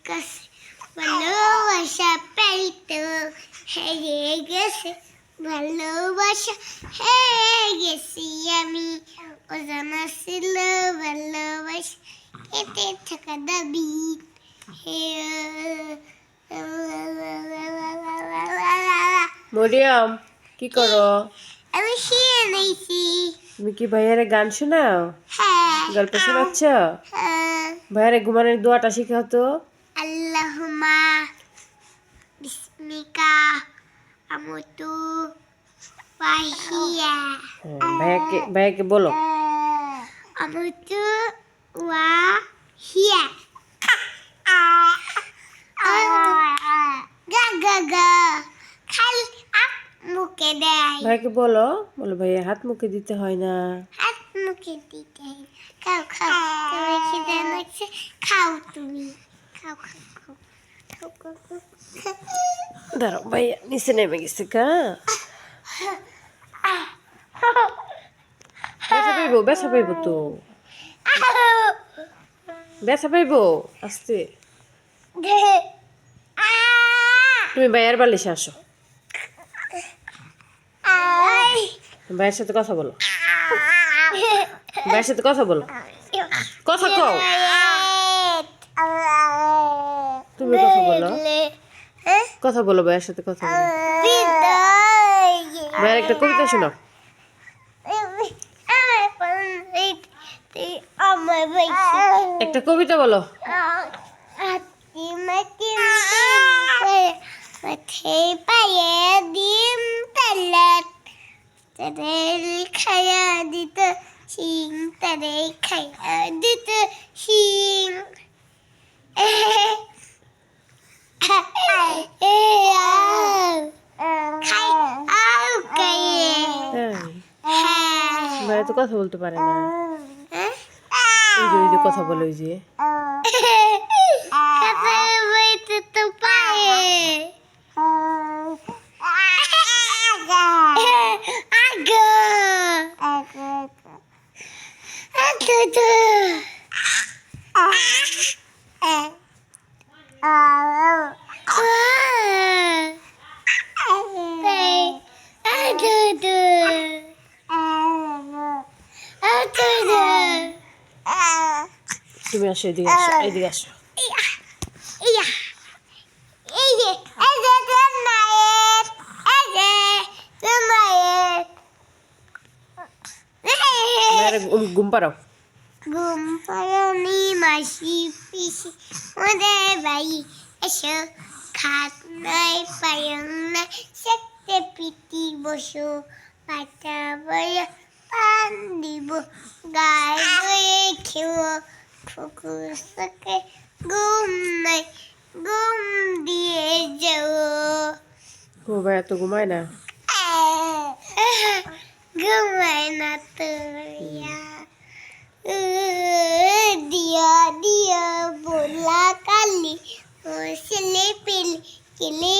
কাছে ভালোবাসা পাইতো হেরে গেছে ভালোবাসা হেরে গেছি আমি অজানা ছিল ভালোবাসা কেটে থাকা দাবি মরিয়ম কি করো? আমি শিয়ে নিয়েছি। তুমি কি ভাইয়ারে গান শোনাও? হ্যাঁ গল্প শোনাচ্ছ? হ্যাঁ। ভাইয়ারে ঘুমানোর দোয়াটা শিখাও তো। আল্লাহুম্মা বিসমিকা আমুতু ওয়াহিয়া ভাইয়াকে বলো। আমুতু ওয়াহিয়া গা গা গা খালি মুখে দেয়। ভাইকে বলো ভাইয়া হাত মুখে দিতে হয় না। হাত মুখে দিতে হয়। খাও খাও তুমি খিদে লাগছে খাও তুমি খাও খাও খাও খাও খাও খাও। দাঁড়াও ভাইয়া নিচে নেমে গেছে কা। ব্যথা পাইব তো ব্যথা পাইব আস্তে। তুমি ভাইয়ার বালিশে আসো, ভাইয়ের সাথে কথা বলো, ভাইয়ের সাথে কথা বলো, কথা কও। তুমি কথা বলো, কথা বলো ভাইয়ের সাথে কথা বলো। ভাইয়ের একটা কবিতা শোনাও। একটা কবিতা বলো। মাঠে পায়ে ডিম তালাত তাদের খায়া দিত শিং তাদের খায়া দিত শিং ভাই তো কথা বলতে পারে না। ওই যে কথা বলে ওই যে তো পায়ে তুমি আসো, এদিকে আসো, এদিকে আসো। ঘুম পাড়াও। ঘুম পাড়ানি মাসি পিসি ওদের বাড়ি এসো খাট নাই পায়ং নাই সেকতে পিটি বসো পাতা বয়ে পান দিব গায়ে বয়ে খেও কুকুর সকে ঘুম নাই ঘুম দিয়ে যাও। ও ভাই এত ঘুমায় না। ঘুমায় না তো দিয়া দিয়া बोला काली ओ सिले पिल किले